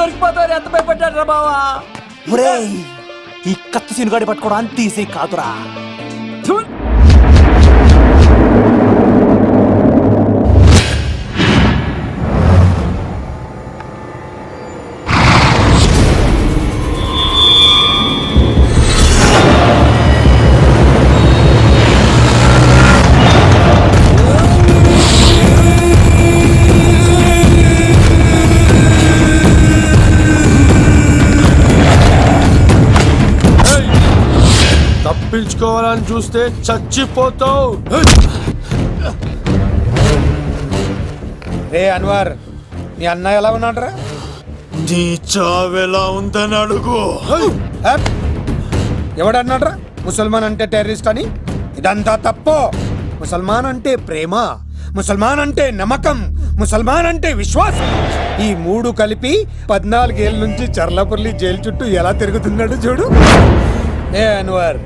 దొరికిపోతారు. ఎంత భయపడ్డాడు రా బావా. ఈ కత్తి సీనుగాడి పట్టుకోవడం అంత ఈజీ కాదురా. తప్పించుకోవాలని చూస్తే చచ్చిపోతావు. రే అన్వర్, నీ అన్న ఎలా ఉన్నాడ్రా? నీ చావెలా ఉందని అడుగు. ఎవడన్నాడ్రా ముసల్మాన్ అంటే టెర్రరిస్ట్ అని? ఇదంతా తప్పు. ముసల్మాన్ అంటే ప్రేమ, ముసల్మాన్ అంటే నమ్మకం, ముసల్మాన్ అంటే విశ్వాసం. ఈ మూడు కలిపి 14 ఏళ్ళ నుంచి చర్లాపల్లి జైలు చుట్టూ ఎలా తిరుగుతున్నాడు చూడు. ఏ అన్వర్,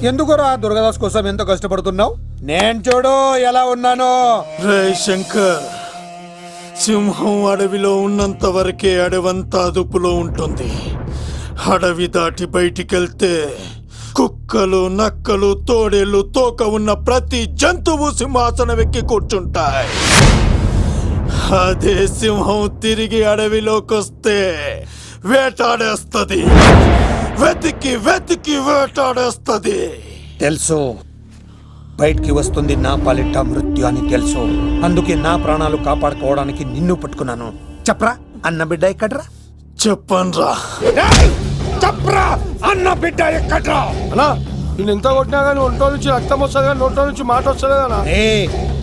ఎందుకురా దుర్గాదాస్ కోసం ఎంతో కష్టపడుతున్నావు? నేను చూడు ఎలా ఉన్నానో. రే శంకర్, సింహం అడవిలో ఉన్నంత వరకే అడవంతా అదుపులో ఉంటుంది. అడవి దాటి బయటికెళ్తే కుక్కలు, నక్కలు, తోడేళ్లు, తోక ఉన్న ప్రతి జంతువు సింహాసనం ఎక్కి కూర్చుంటాయి. అదే సింహం తిరిగి అడవిలోకి వస్తే వేటాడేస్తది, వెతికి వెతికి వేటాడేస్తది. తెలుసు, బయటికి వస్తుంది నా పాలిట మృత్యు అని తెలుసు. అందుకే నా ప్రాణాలు కాపాడుకోవడానికి నిన్ను పట్టుకున్నాను. చెప్పరా అన్న బిడ్డ ఎక్కడ్రా? చెప్పన్రా. చెప్పరా అన్న బిడ్డ ఎక్కడ్రా? అన్నా, నేను ఎంత కొట్టినా కానీ ఒంటో నుంచి రక్తం వస్తుంది కానీ నోట్లో నుంచి మాట వస్తుంది కదా.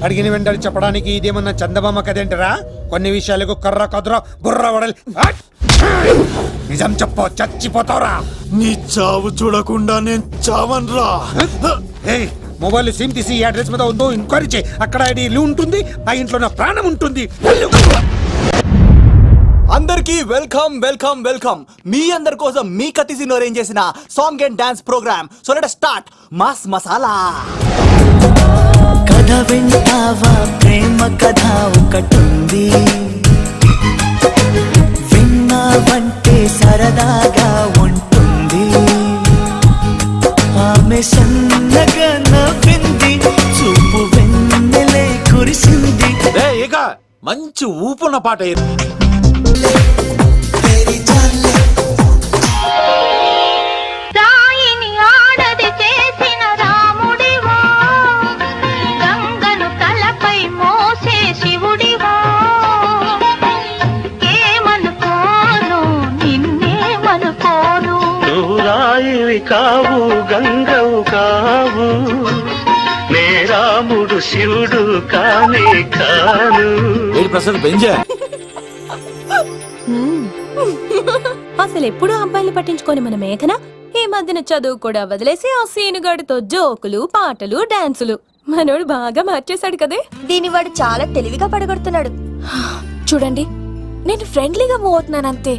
అడిగిన వెంటనే చెప్పడానికి ఇదేమన్నా చందమామ కదేంటరా? కొన్ని విషయాలకు కర్ర కదురా బుర్ర వడలి. నిజం చెప్పు, చచ్చిపోతావురా. నీ చావు చూడకుండా నేను చావన్రా. మొబైల్ సిమ్ తీసి ఈ అడ్రస్ మీద ఉందో ఎంక్వైరీ చేయి. అక్కడ ఐడి ఉంటుంది, ఆ ఇంట్లో నా ప్రాణం ఉంటుంది. అందరికీ వెల్కమ్ వెల్కమ్ వెల్కమ్. మీ అందరి కోసం మీ కత్తి సీను అరేంజ్ చేసిన song and dance programme. So let us start mass masala. కథ వింటావా, ప్రేమ కథ ఒకటుంది, విన్నావంటే సరదాగా ఉంటుంది. ఆమె సన్నగా నవ్వింది, చూపు వెన్నెలే కురిసింది. ఇక మంచి ఊపున్న పాట ఇది. రాయిని ఆడది చేసిన రాముడివా, గంగను తలపై మోసే శివుడివా. ఏమనుకోను నిన్నేమనుకోను. నువ్వు రాయివి కావు, గంగవు కావు, నే రాముడు శివుడు కానే కాను. ప్రసాద్ బెంజా అసలు ఎప్పుడు అబ్బాయిలు పట్టించుకొని మన మేఘన ఈ మధ్యన చదువు కూడా వదిలేసి ఆ సీనుగాడితో జోకులు, పాటలు, డాన్సులు. మనోడు బాగా మార్చేశాడు కదే. దీని వాడు చాలా తెలివిగా పడగొడుతున్నాడు. చూడండి, నేను ఫ్రెండ్లీగా మూవ్ అవుతున్నాను అంతే.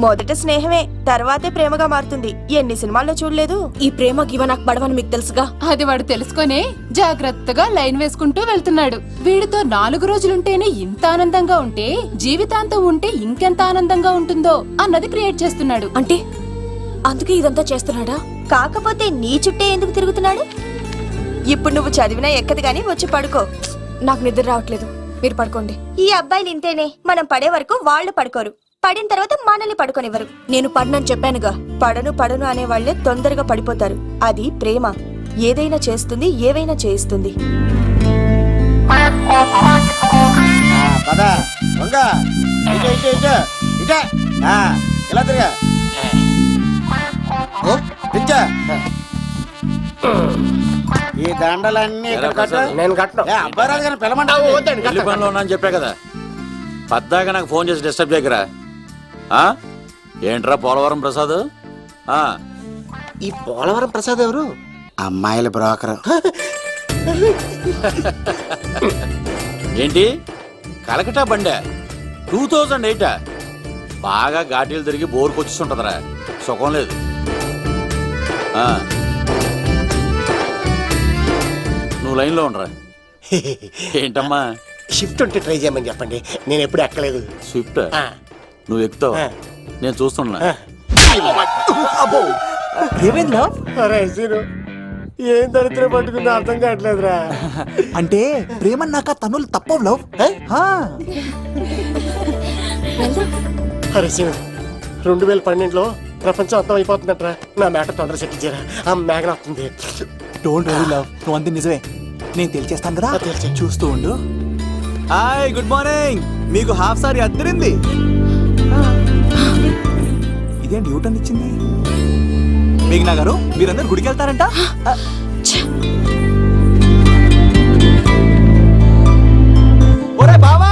మొదట స్నేహమే, తర్వాతే ప్రేమగా మారుతుంది. ఎన్ని సినిమాల్లో చూడలేదు? ఈ ప్రేమ గివ నాకు పడవని మీకు తెలుసుగా. అది వాడు తెలుసుకొనే జాగ్రత్తగా లైన్ వేసుకుంటూ వెళ్తున్నాడు. వీడితో 4 రోజులుంటేనే ఇంత ఆనందంగా ఉంటే జీవితాంతం ఉంటే ఇంకెంత ఆనందంగా ఉంటుందో అన్నది క్రియేట్ చేస్తున్నాడు. అంటే అందుకే ఇదంతా చేస్తున్నాడా? కాకపోతే నీ చుట్టే ఎందుకు తిరుగుతున్నాడు? ఇప్పుడు నువ్వు చదివినా ఎక్కదు గానీ వచ్చి పడుకో. నాకు నిద్ర రావట్లేదు, మీరు పడుకోండి. ఈ అబ్బాయిలు ఇంతేనే, మనం పడే వరకు వాళ్ళు పడుకోరు, పడిన తర్వాత మనల్ని పడుకోనివ్వరు. నేను పడనని చెప్పానుగా. పడను పడను అనే వాళ్లే తొందరగా పడిపోతారు. అది ప్రేమ, ఏదైనా చేస్తుంది, ఏవైనా చేయిస్తుంది. ఈ దండలన్నీ నేను పిలమంటా చెప్పా కదా. పద్దాక నాకు ఫోన్ చేసి డిస్టర్బ్ చేయకరా. ఏంట్రా పోలవరం ప్రసాద్? ఈ పోలవరం ప్రసాద్ ఎవరు? అమ్మాయిల బ్రోకర్. ఏంటి కలకటా బండే 2008? బాగా ఘాటీలు తిరిగి బోర్కు వచ్చేస్తుంటదరా, సుఖం లేదు. నువ్వు లైన్లో ఉండరా. ఏంటమ్మా? షిఫ్ట్ ఉంటే ట్రై చేయమని చెప్పండి, నేను ఎప్పుడు ఎక్కలేదు. స్విఫ్ట్ నువ్వు ఎక్కుతావు, నేను చూస్తున్నా. అబ్బో ఏమైంది లవ్? అరే సీను ఏం దరిద్రం పట్టుకుందో అర్థం కావట్లేదురా. అంటే ప్రేమన్నాక తనులు తప్పవు లవ్. అరే సీను 2012లో ప్రపంచం అర్థం అయిపోతుందట్రా. నా మేక తొందర చెక్కించారా, ఆ మేఘన వస్తుంది. డోంట్ వరీ లవ్, నువ్వు అంతే నిజమే. నేను తెలిచేస్తాను కదా, తెలిసే. చూస్తూ ఉండు. Hi good morning. మీకు హాఫ్ సారీ అద్దరింది. ఇదేంటి యూటర్న్ ఇచ్చింది? మేఘనా గారు మీరందరూ గుడికి వెళ్తారంట. ఒరే బావా,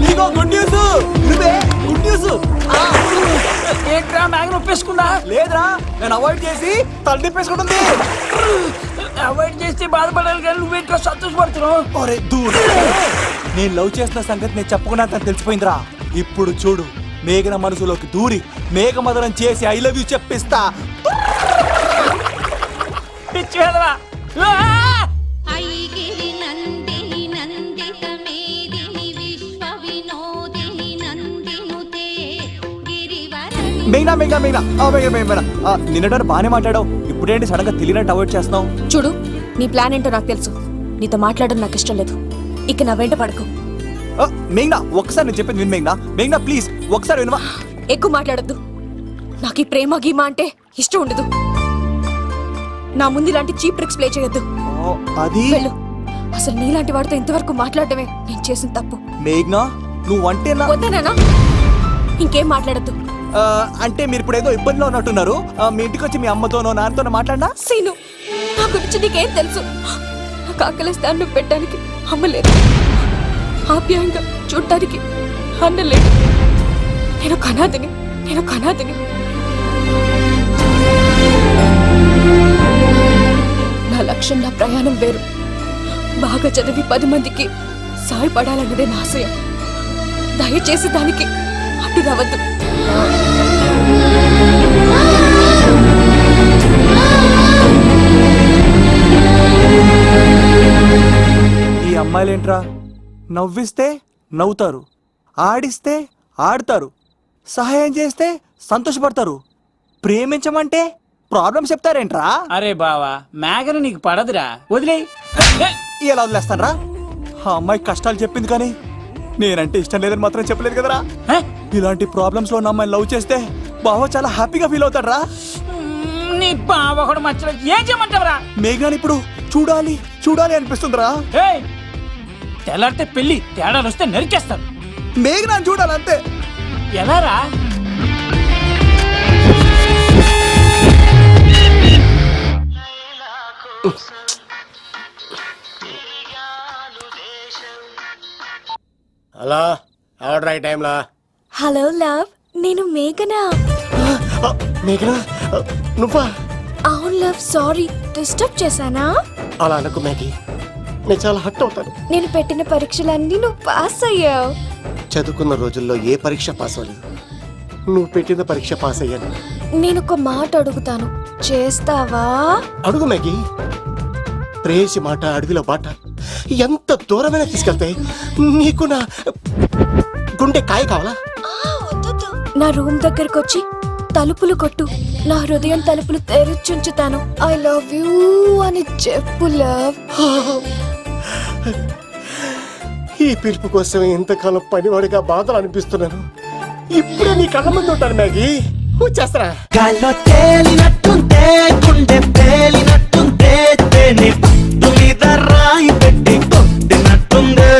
నీకో గుడ్ న్యూస్. నువ్వే గుడ్ న్యూస్. ఏంట్రా మ్యాగ్ని ఒప్పేసుకుందా? లేదురా, నేను అవాయిడ్ చేసి తల తిప్పేసుకుంటుంది. అవాయిడ్ చేస్తే బాధపడాలి కానీ నువ్వేంట్రా సంతోషపడుతున్నావు? ఒరే దూర్, నేను లవ్ చేస్తున్న సంగతి నేను చెప్పకుండా తను తెలిసిపోయిందిరా. ఇప్పుడు చూడు, మేఘన మనసులోకి దూరి మేఘమదనం చేసి ఐ లవ్ యూ చెప్పిస్తా. పిచ్చి వేదవా. ఐగిరి నందిని నందిత మేదిని విశ్వ వినోదిని నందినుతే గిరివరణి. మేఘనా మేఘనా మేఘనా నిన్నటారు బానే మాట్లాడావు, ఇప్పుడేంటి సడన్ గా తెలియనట్టు అవాయిడ్ చేస్తున్నావు? చూడు, నీ ప్లాన్ ఏంటో నాకు తెలుసు. నీతో మాట్లాడడం నాకు ఇష్టం లేదు. ఇక నా వెంట పడకు. మేఘనా ఒకసారి నేను చెప్పేది విను. మేఘనా ప్లీజ్ ఒకసారి వినవా? ఎక్కువ మాట్లాడద్దు. నాకు ఈ ప్రేమ గీమా అంటే ఇష్టం ఉండదు. నా ముందు ఇలాంటి చీప్ ట్రిక్స్ ప్లే చేయొద్దు. అది వెళ్ళు. అసలు నీలాంటి వాడితో ఇంతవరకు మాట్లాడటమే నేను చేసిన తప్పు. మేఘనా నువ్వంటే వద్దనా? ఇంకేం మాట్లాడద్దు. అంటే మీరు ఇప్పుడు ఏదో ఇబ్బందిలో ఉన్నట్టున్నారు. మీ ఇంటికి వచ్చి మీ అమ్మతోనో నాన్నతోనో మాట్లాడినా? సీను, నా గురించి నీకేం తెలుసు? నాకు ఆకలిస్తే అన్నం పెట్టడానికి అమ్మలేదు, ఆప్యాయంగా చూడటానికి అన్నలేదు. నేను కనాదిని. నా లక్ష్యం, నా ప్రయాణం వేరు. బాగా చదివి 10 మందికి సాయపడాలన్నదే నా ఆశయం. దయచేసి దానికి అడ్డు రావద్దు. ఈ అమ్మాయిలేంట్రా, నవ్విస్తే నవ్వుతారు, ఆడిస్తే ఆడతారు, సహాయం చేస్తే సంతోషపడతారు, ప్రేమించమంటే ప్రాబ్లమ్స్ చెప్తారేంట్రా? అరే బావా, మేఘన నీకు పడదురా, వదిలే. ఎలా వదిలేస్తానరా? ఆ అమ్మాయి కష్టాలు చెప్పింది కానీ నేనంటే ఇష్టం లేదని మాత్రం చెప్పలేదు కదరా. ఇలాంటి ప్రాబ్లమ్స్ లో ఉన్న అమ్మాయిని లవ్ చేస్తే బావ చాలా హ్యాపీగా ఫీల్ అవుతాడు రా. నీ బావ కూడా మచ్చలేదు. ఏం చేయమంటావురా? మేఘాని ఇప్పుడు చూడాలి అనిపిస్తుందిరా. తెల్లారితే పెళ్లి, తేడాలు వస్తే నరికేస్తారు. మేఘనాన్ని చూడాలంతే. ఎలా రా? అలా ఆర్డర్ అయ్యే టైంలా. హలో లవ్, నేను మేఘనా. మేఘనా నువ్వా? అవును లవ్, సారీ డిస్టర్బ్ చేశానా? అలా అనుకో మ్యాగీ, నేను చాలా హర్ట్ అవుతాను. నేను పెట్టిన పరీక్షలన్నీ నువ్వు పాస్ అయ్యావు. చదువుకున్న రోజుల్లో ఏ పరీక్ష పాస్ అవ్వలేదు. నువ్వు పెట్టిన పరీక్ష పాస్ అయ్యాను. నేను ఒక మాట అడుగుతాను, చేస్తావా? అడుగు మ్యాగీ. ప్రేయసి మాట అడవిలో బాట ఎంత దూరమైనా తీసుకెళ్తాయి. నీకు నా గుండె కాయ కావాలా? నా రూమ్ దగ్గరకు వచ్చి తలుపులు కొట్టు, నా హృదయం తలుపులు తెరిచుంచుతాను. ఐ లవ్ యూ అని చెప్పు లవ్. ఈ పిలుపు కోసం ఇంతకాలం పనివాడిగా బాధలు అనిపిస్తున్నాను. ఇప్పుడే నీ కళ్ళ ముందు ఉంటాను మ్యాగీ. వచ్చేస్తారా? గాల్లో తేలినట్టుంటే, గుండె తేలినట్టుంటే, తేనె పట్టు మీద రాయి పెట్టి కొట్టినట్టుందే,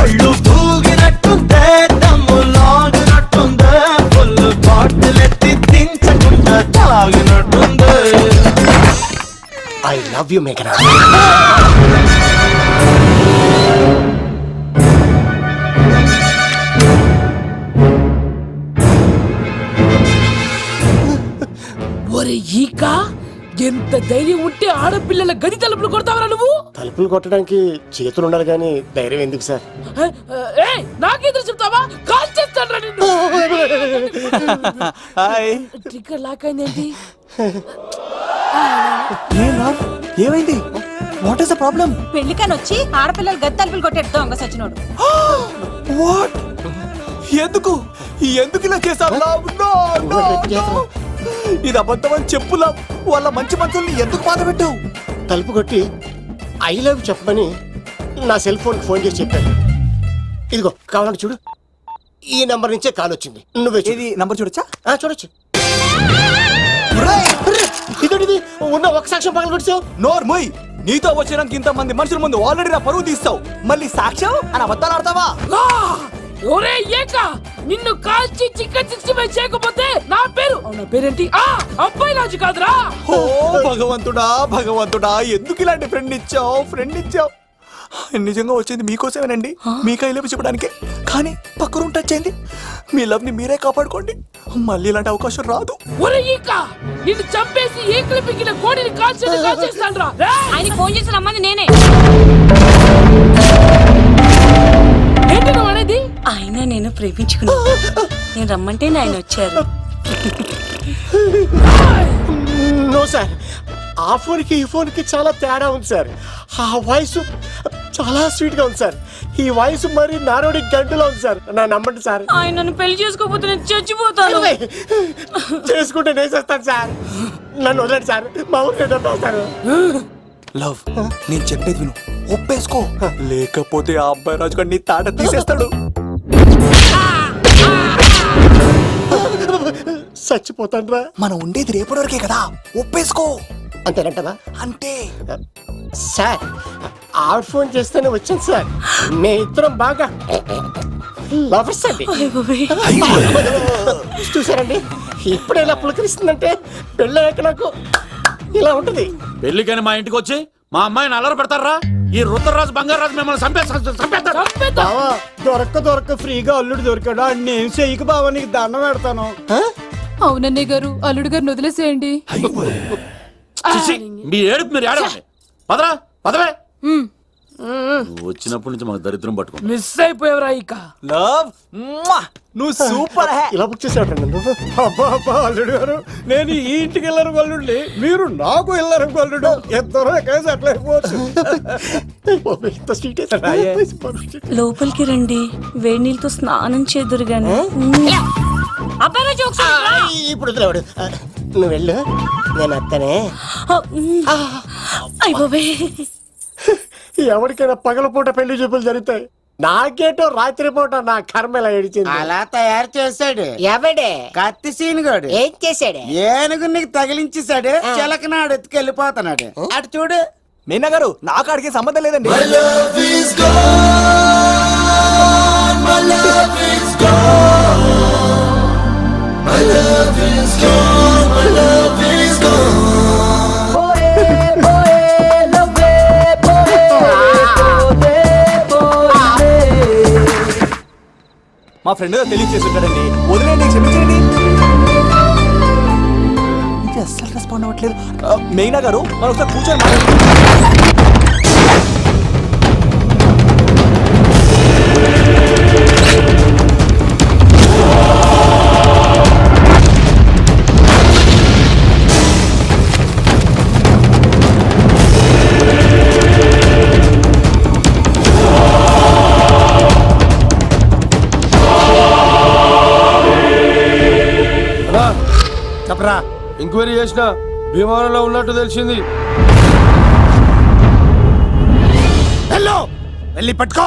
ఒళ్ళు తూగినట్టుందే, దమ్ము లాగినట్టుందే, ఫుల్ బాటిల్ ఎత్తి దించకుండా తాగినట్టుందే. ఐ లవ్ యూ మేఘనా. ఒరే ఈక, ఎంత ధైర్యం ఉంటే ఆడపిల్లల గది తలుపులు కొడతావరా నువ్వు? తలుపులు కొట్టడానికి చేతులు ఉండాలి కానీ ధైర్యం ఎందుకు సార్? నాకెదురు చెప్తావా? కాల్ చేస్తాను నిన్ను. హాయ్. ట్రిగ్గర్ లాక్ అయిందేంటి? ఏమైంది? What is the problem? పెళ్లికని వచ్చి ఆడపిల్లలు గది తలుపులు కొట్టేడు దొంగ సచ్చినోడు. వాట్? ఎందుకు ఎందుకు ఇలా చేసావు లవ్? No, no, no. ఇది అబద్ధం అని చెప్పు లవ్. వాళ్ళ మంచి మనసుల్ని ఎందుకు బాధ పెట్టావు? తలుపు కొట్టి ఐ లవ్ చెప్పమని నా సెల్ ఫోన్ ఫోన్ చేసి చెప్పాను. ఇదిగో కావాలంటే చూడు, ఈ నంబర్ నుంచే కాల్ వచ్చింది. నువ్వే చూడు. ఇది నంబర్ చూడొచ్చా? చూడొచ్చు. ఇదేంటిది? ఉన్న ఒక సాక్ష్యం పగల కొట్టావు. నోర్ మొయ్. నీతో వచ్చినాక ఇంతమంది మనుషుల ముందు ఆల్రెడీ నా పరువు తీస్తావు, మళ్ళీ సాక్ష్యం అని అబద్ధాలు ఆడతావా? ఒరే ఏక, నిన్ను కాల్చి చికెన్ 65 చేయకపోతే నా పేరేంటి? అబ్బాయి రాజు కాదురా. ఓ భగవంతుడా భగవంతుడా, ఎందుకు ఇలాంటి ఫ్రెండ్ ఇచ్చావు? నిజంగా వచ్చింది మీకోసమేనండి, మీకు ఐ లవ్ చెప్పడానికి. కానీ పక్క రూమ్ టచ్ అయింది. మీ లవ్ ని మీరే కాపాడుకోండి, మళ్ళీ ఇలాంటి అవకాశం రాదు. ఒరే ఈక, నిన్ను చంపేసి ఏకలు పిగిన కోడిని కాల్చేస్తాను రా. ఆయన ఫోన్ చేసి రమ్మని నేనే. ఏంటి నువ్వు అనేది? ఆయన నేను ప్రేమించుకున్నా, నేను రమ్మంటే ఆయన వచ్చారు. నో సార్, ఆ ఫోన్కి ఈ ఫోన్కి చాలా తేడా ఉంది సార్. ఆ వాయిస్ చాలా స్వీట్ గా ఉంది సార్. ఈ వాయిస్ మరి నారోడి గంటలో ఉంది సార్. నా నమ్మండి సార్. ఆయన నన్ను పెళ్లి చేసుకోకపోతే నేను చచ్చిపోతాను. చేసుకుంటే నేను చేస్తాను సార్. నన్ను వదలండి సార్, మా ఊరికి డబ్బేస్తారు. లవ్, నేను చెప్పేది విను, ఒప్పేసుకో. లేకపోతే ఆ అబ్బాయి రాజు గారు నీ తాట తీసేస్తాడు. చచ్చిపోతాను రా. మనం ఉండేది రేపటి వరకే కదా, ఒప్పేసుకో. అంతేనంటవా? అంతే సార్, ఆ ఫోన్ చేస్తేనే వచ్చాను సార్. మీ ఇద్దరం బాగా లవర్స్ అండి. చూసారండి, ఇప్పుడు ఎలా పులకరిస్తుందంటే పెళ్ళయ్యాక నాకు ఇలా ఉంటుంది. పెళ్లికని మా ఇంటికి వచ్చి మా అమ్మాయిని అల్లరి పెడతారా? ఈ రుద్రరాజు బంగారాజు మిమ్మల్ని చంపేస్తారు. బావా, దొరక్క ఫ్రీగా అల్లుడు దొరికాడు. నేను చెయ్యికి బావా నీకు దండం పెడతాను. అవునన్నయ్య గారు, అల్లుడు గారిని వదిలేసేయండి. చిచి, మీ ఏడుపు మీరు ఏడవండి. పదవే. వచ్చినప్పటి నుంచి మాకు దరిద్రం పట్టుకో. మిస్ అయిపోయావురా ఈక. లవ్, నువ్వు సూపర్. ఇలా బుక్ చేసావు నువ్వు. అబ్బా అల్లుడు గారు, నేను ఈ ఇంటికి వెళ్ళరు గల్లుండి, మీరు నాకు వెళ్ళరు గల్లుడు. ఇద్దరు ఎక్కడైనా సెటిల్ అయిపోవచ్చు. లోపలికి రండి, వేడి నీళ్ళతో స్నానం చేదురు గాని. ఇప్పుడు వదిలేవాడు. నువ్వు వెళ్ళు, నేను అత్తనే. ఎవరికైనా పగలపూట పెళ్లి చూపులు జరుగుతాయి, నాకేటో రాత్రిపూట నా కర్మ ఇలా ఏడిచింది. అలా తయారు చేశాడు ఎవడే? కత్తి సీనుగాడు. ఏం చేశాడు? ఏనుగు నీకు తగిలించేశాడు. చిలకనాడు ఎత్తుకెళ్ళిపోతున్నాడు. అటు చూడు. మీనా గారు, నాకు అడిగే సంబంధం లేదండి. మా ఫ్రెండ్ తెలియచేస్తుంటాడండి, వదిలేండి, క్షమించండి. ఇది అస్సలు రెస్పాండ్ అవ్వట్లేదు. మెయినా గారు, మనం ఒకసారి కూర్చొని చెప్పరా. ఎంక్వైరీ చేసిన విమానంలో ఉన్నట్టు తెలిసింది. వెళ్ళి పట్టుకో.